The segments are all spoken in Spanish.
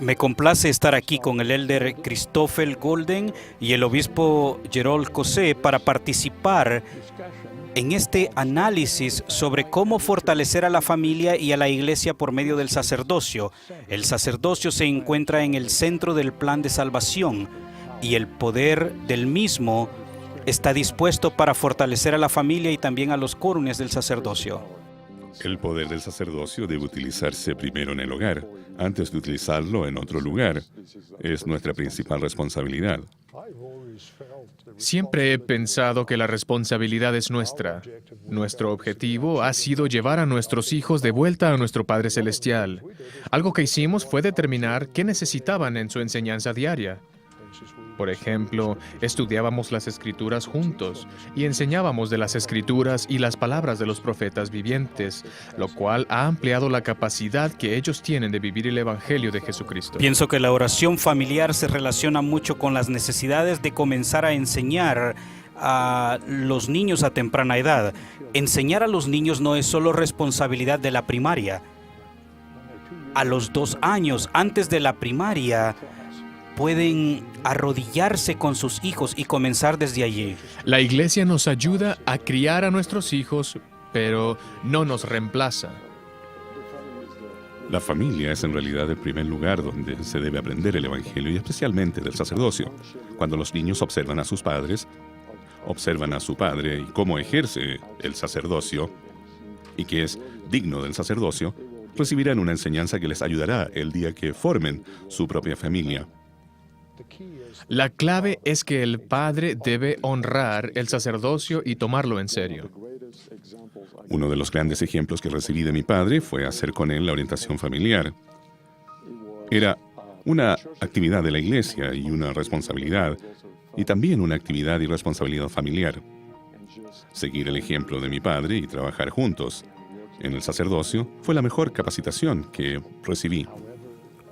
Me complace estar aquí con el elder Christoffel Golden y el obispo Gerald Cosé para participar en este análisis sobre cómo fortalecer a la familia y a la iglesia por medio del sacerdocio. El sacerdocio se encuentra en el centro del plan de salvación y el poder del mismo está dispuesto para fortalecer a la familia y también a los córunes del sacerdocio. El poder del sacerdocio debe utilizarse primero en el hogar, antes de utilizarlo en otro lugar. Es nuestra principal responsabilidad. Siempre he pensado que la responsabilidad es nuestra. Nuestro objetivo ha sido llevar a nuestros hijos de vuelta a nuestro Padre Celestial. Algo que hicimos fue determinar qué necesitaban en su enseñanza diaria. Por ejemplo, estudiábamos las Escrituras juntos y enseñábamos de las Escrituras y las palabras de los profetas vivientes, lo cual ha ampliado la capacidad que ellos tienen de vivir el Evangelio de Jesucristo. Pienso que la oración familiar se relaciona mucho con las necesidades de comenzar a enseñar a los niños a temprana edad. Enseñar a los niños no es solo responsabilidad de la primaria. A los 2 años, antes de la primaria, pueden arrodillarse con sus hijos y comenzar desde allí. La iglesia nos ayuda a criar a nuestros hijos, pero no nos reemplaza. La familia es en realidad el primer lugar donde se debe aprender el Evangelio y especialmente del sacerdocio. Cuando los niños observan a sus padres, observan a su padre y cómo ejerce el sacerdocio y que es digno del sacerdocio, recibirán una enseñanza que les ayudará el día que formen su propia familia. La clave es que el padre debe honrar el sacerdocio y tomarlo en serio. Uno de los grandes ejemplos que recibí de mi padre fue hacer con él la orientación familiar. Era una actividad de la iglesia y una responsabilidad, y también una actividad y responsabilidad familiar. Seguir el ejemplo de mi padre y trabajar juntos en el sacerdocio fue la mejor capacitación que recibí.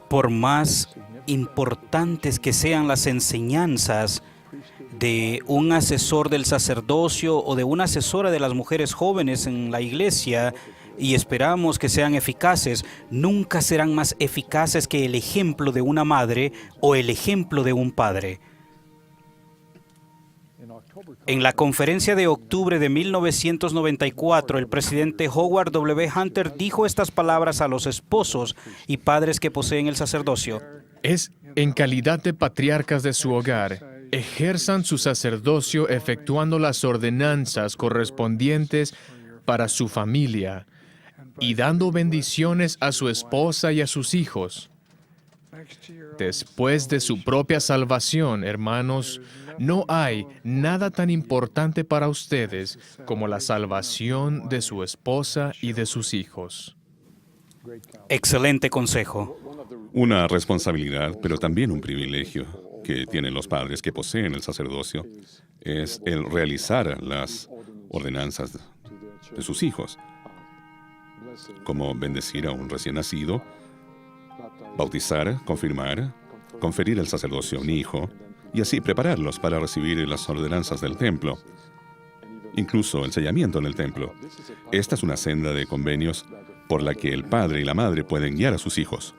Por más importantes que sean las enseñanzas de un asesor del sacerdocio o de una asesora de las mujeres jóvenes en la iglesia, y esperamos que sean eficaces, nunca serán más eficaces que el ejemplo de una madre o el ejemplo de un padre. En la conferencia de octubre de 1994, el presidente Howard W. Hunter dijo estas palabras a los esposos y padres que poseen el sacerdocio. Es en calidad de patriarcas de su hogar, ejerzan su sacerdocio efectuando las ordenanzas correspondientes para su familia y dando bendiciones a su esposa y a sus hijos. Después de su propia salvación, hermanos, no hay nada tan importante para ustedes como la salvación de su esposa y de sus hijos. Excelente consejo. Una responsabilidad, pero también un privilegio que tienen los padres que poseen el sacerdocio es el realizar las ordenanzas de sus hijos, como bendecir a un recién nacido, bautizar, confirmar, conferir el sacerdocio a un hijo y así prepararlos para recibir las ordenanzas del templo, incluso el sellamiento en el templo. Esta es una senda de convenios por la que el padre y la madre pueden guiar a sus hijos.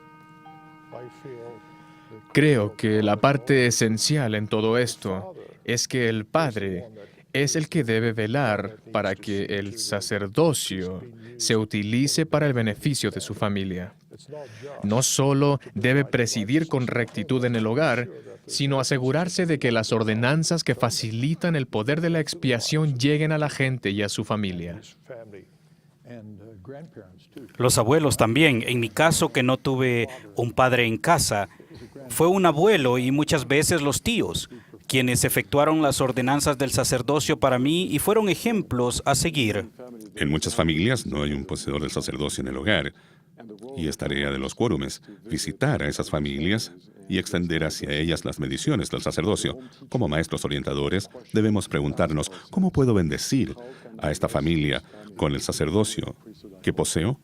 Creo que la parte esencial en todo esto es que el padre es el que debe velar para que el sacerdocio se utilice para el beneficio de su familia. No solo debe presidir con rectitud en el hogar, sino asegurarse de que las ordenanzas que facilitan el poder de la expiación lleguen a la gente y a su familia. Los abuelos también. En mi caso, que no tuve un padre en casa, fue un abuelo y muchas veces los tíos, quienes efectuaron las ordenanzas del sacerdocio para mí y fueron ejemplos a seguir. En muchas familias no hay un poseedor del sacerdocio en el hogar, y es tarea de los quórumes visitar a esas familias y extender hacia ellas las bendiciones del sacerdocio. Como maestros orientadores, debemos preguntarnos, ¿cómo puedo bendecir a esta familia con el sacerdocio que poseo?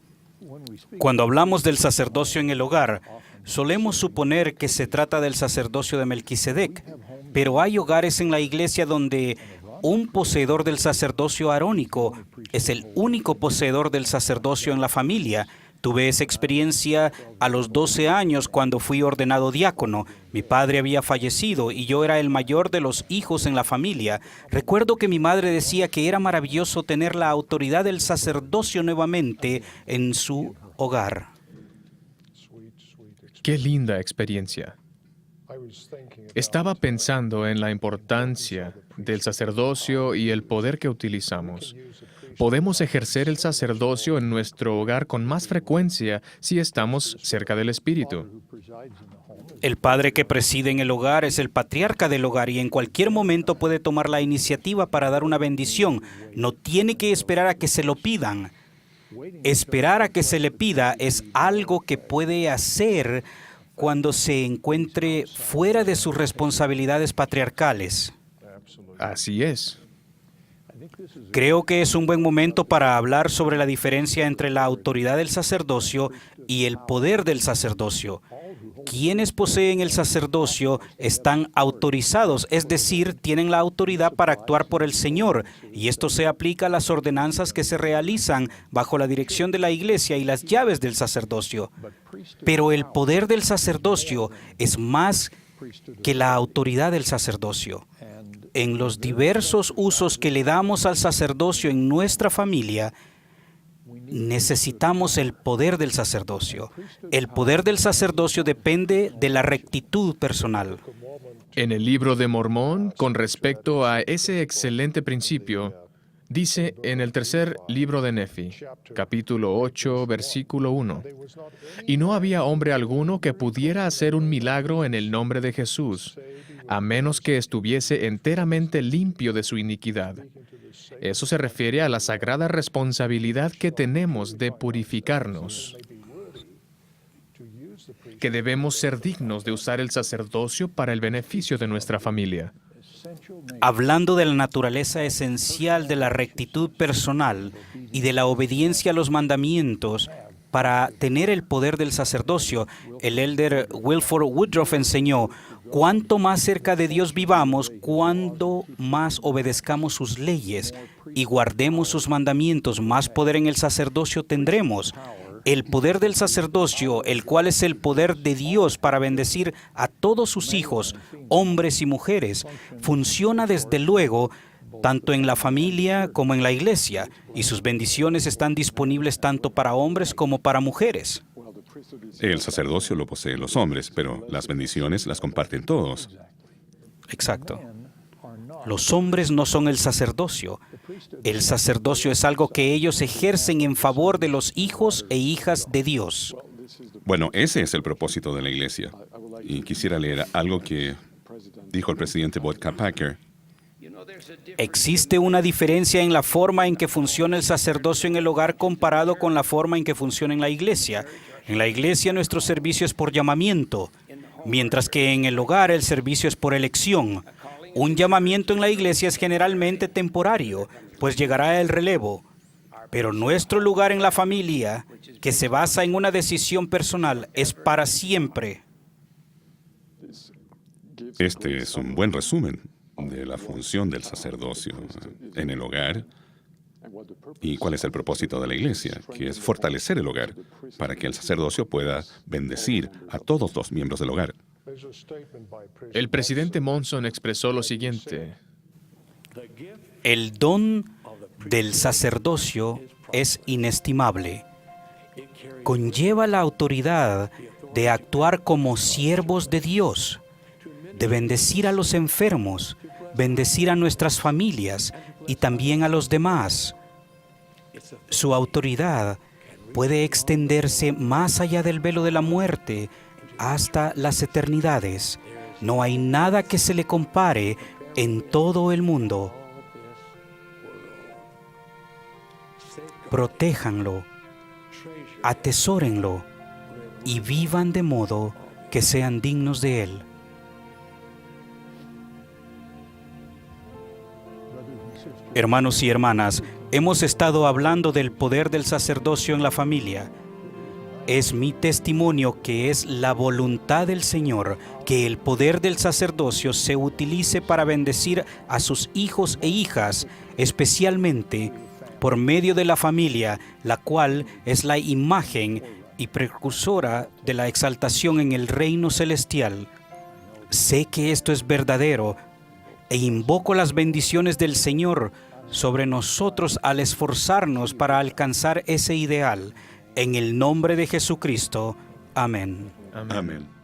Cuando hablamos del sacerdocio en el hogar, solemos suponer que se trata del sacerdocio de Melquisedec, pero hay hogares en la iglesia donde un poseedor del sacerdocio arónico es el único poseedor del sacerdocio en la familia. Tuve esa experiencia a los 12 años cuando fui ordenado diácono. Mi padre había fallecido y yo era el mayor de los hijos en la familia. Recuerdo que mi madre decía que era maravilloso tener la autoridad del sacerdocio nuevamente en su hogar. Qué linda experiencia. Estaba pensando en la importancia del sacerdocio y el poder que utilizamos. Podemos ejercer el sacerdocio en nuestro hogar con más frecuencia si estamos cerca del Espíritu. El padre que preside en el hogar es el patriarca del hogar y en cualquier momento puede tomar la iniciativa para dar una bendición. No tiene que esperar a que se lo pidan. Esperar a que se le pida es algo que puede hacer cuando se encuentre fuera de sus responsabilidades patriarcales. Así es. Creo que es un buen momento para hablar sobre la diferencia entre la autoridad del sacerdocio y el poder del sacerdocio. Quienes poseen el sacerdocio están autorizados, es decir, tienen la autoridad para actuar por el Señor, y esto se aplica a las ordenanzas que se realizan bajo la dirección de la Iglesia y las llaves del sacerdocio. Pero el poder del sacerdocio es más que la autoridad del sacerdocio. En los diversos usos que le damos al sacerdocio en nuestra familia, necesitamos el poder del sacerdocio. El poder del sacerdocio depende de la rectitud personal. En el libro de Mormón, con respecto a ese excelente principio, dice en el tercer libro de Nefi, capítulo 8, versículo 1, «Y no había hombre alguno que pudiera hacer un milagro en el nombre de Jesús, a menos que estuviese enteramente limpio de su iniquidad». Eso se refiere a la sagrada responsabilidad que tenemos de purificarnos, que debemos ser dignos de usar el sacerdocio para el beneficio de nuestra familia. Hablando de la naturaleza esencial de la rectitud personal y de la obediencia a los mandamientos para tener el poder del sacerdocio, el elder Wilford Woodruff enseñó: cuanto más cerca de Dios vivamos, cuanto más obedezcamos sus leyes y guardemos sus mandamientos, más poder en el sacerdocio tendremos. El poder del sacerdocio, el cual es el poder de Dios para bendecir a todos sus hijos, hombres y mujeres, funciona desde luego tanto en la familia como en la iglesia, y sus bendiciones están disponibles tanto para hombres como para mujeres. El sacerdocio lo poseen los hombres, pero las bendiciones las comparten todos. Exacto. Los hombres no son el sacerdocio. El sacerdocio es algo que ellos ejercen en favor de los hijos e hijas de Dios. Bueno, ese es el propósito de la iglesia. Y quisiera leer algo que dijo el presidente Boyd K. Packer. Existe una diferencia en la forma en que funciona el sacerdocio en el hogar comparado con la forma en que funciona en la iglesia. En la iglesia nuestro servicio es por llamamiento, mientras que en el hogar el servicio es por elección. Un llamamiento en la iglesia es generalmente temporario, pues llegará el relevo. Pero nuestro lugar en la familia, que se basa en una decisión personal, es para siempre. Este es un buen resumen de la función del sacerdocio en el hogar y cuál es el propósito de la iglesia, que es fortalecer el hogar para que el sacerdocio pueda bendecir a todos los miembros del hogar. El presidente Monson expresó lo siguiente: El don del sacerdocio es inestimable. Conlleva la autoridad de actuar como siervos de Dios, de bendecir a los enfermos, bendecir a nuestras familias y también a los demás. Su autoridad puede extenderse más allá del velo de la muerte hasta las eternidades. No hay nada que se le compare en todo el mundo. Protéjanlo, atesórenlo y vivan de modo que sean dignos de él. Hermanos y hermanas, hemos estado hablando del poder del sacerdocio en la familia. Es mi testimonio que es la voluntad del Señor que el poder del sacerdocio se utilice para bendecir a sus hijos e hijas, especialmente por medio de la familia, la cual es la imagen y precursora de la exaltación en el reino celestial. Sé que esto es verdadero e invoco las bendiciones del Señor sobre nosotros al esforzarnos para alcanzar ese ideal. En el nombre de Jesucristo. Amén. Amén.